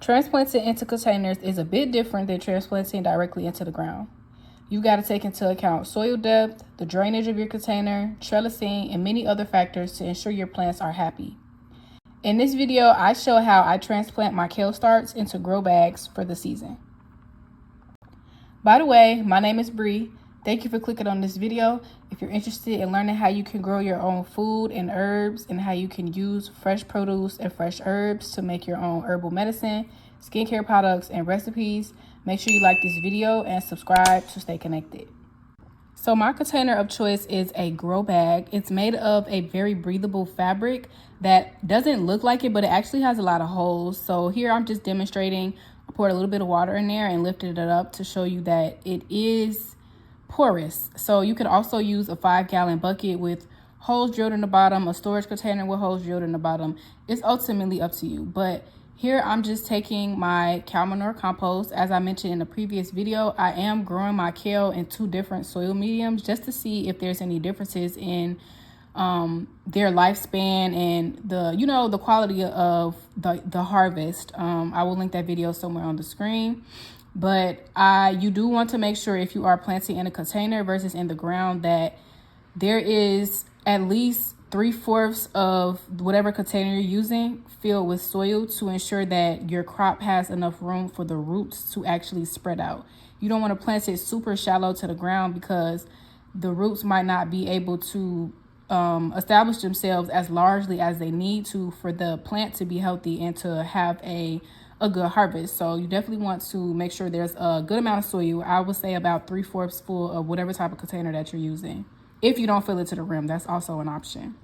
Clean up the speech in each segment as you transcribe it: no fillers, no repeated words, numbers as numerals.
Transplanting into containers is a bit different than transplanting directly into the ground. You've got to take into account soil depth, the drainage of your container, trellising, and many other factors to ensure your plants are happy. In this video, I show how I transplant my kale starts into grow bags for the season. By the way, my name is Bree. Thank you for clicking on this video. If you're interested in learning how you can grow your own food and herbs and how you can use fresh produce and fresh herbs to make your own herbal medicine, skincare products, and recipes, make sure you like this video and subscribe to stay connected. So my container of choice is a grow bag. It's made of a very breathable fabric that doesn't look like it, but it actually has a lot of holes. So here I'm just demonstrating. I poured a little bit of water in there and lifted it up to show you that it is porous. So you could also use a 5-gallon bucket with holes drilled in the bottom, a storage container with holes drilled in the bottom. It's ultimately up to you. But here I'm just taking my cow manure compost. As I mentioned in the previous video, I am growing my kale in 2 different soil mediums just to see if there's any differences in their lifespan and the quality of the harvest. I will link that video somewhere on the screen. But you do want to make sure if you are planting in a container versus in the ground that there is at least 3/4 of whatever container you're using filled with soil to ensure that your crop has enough room for the roots to actually spread out. You don't want to plant it super shallow to the ground because the roots might not be able to establish themselves as largely as they need to for the plant to be healthy and to have a good harvest. So you definitely want to make sure there's a good amount of soil. I would say about 3/4 full of whatever type of container that you're using. If you don't fill it to the rim, that's also an option.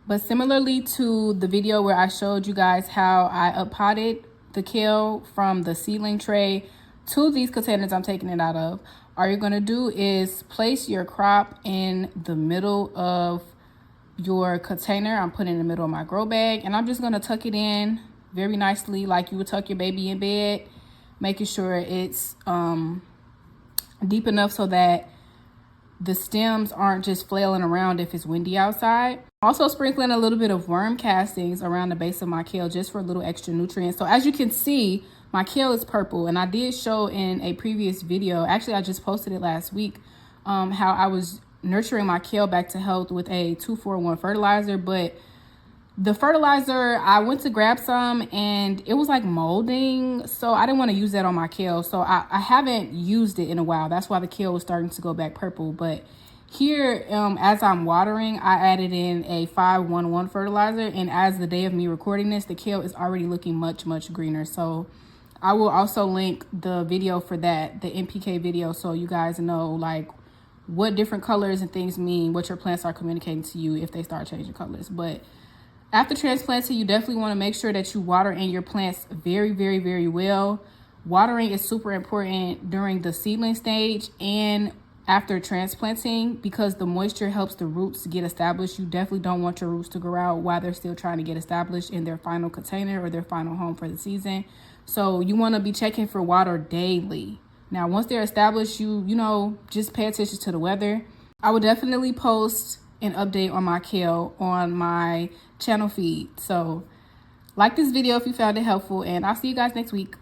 But similarly to the video where I showed you guys how I uppotted the kale from the seedling tray to these containers I'm taking it out of, all you're going to do is place your crop in the middle of your container. I'm putting it in the middle of my grow bag, and I'm just going to tuck it in very nicely like you would tuck your baby in bed, making sure it's deep enough so that the stems aren't just flailing around if it's windy outside. Also sprinkling a little bit of worm castings around the base of my kale just for a little extra nutrients. So as you can see, my kale is purple, and I did show in a previous video, actually I just posted it last week, how I was nurturing my kale back to health with a 2-4-1 fertilizer. But the fertilizer, I went to grab some and it was like molding, so I didn't want to use that on my kale. So I haven't used it in a while. That's why the kale was starting to go back purple. But here, as I'm watering, I added in a 5-1-1 fertilizer, and as the day of me recording this, the kale is already looking much greener. So I will also link the video for that, the NPK video, so you guys know like what different colors and things mean, what your plants are communicating to you if they start changing colors. But after transplanting, you definitely want to make sure that you water in your plants very well. Watering is super important during the seedling stage and after transplanting because the moisture helps the roots get established. You definitely don't want your roots to grow out while they're still trying to get established in their final container or their final home for the season. So you want to be checking for water daily. Now, once they're established, you just pay attention to the weather. I will definitely post an update on my kale on my channel feed. So like this video if you found it helpful, and I'll see you guys next week.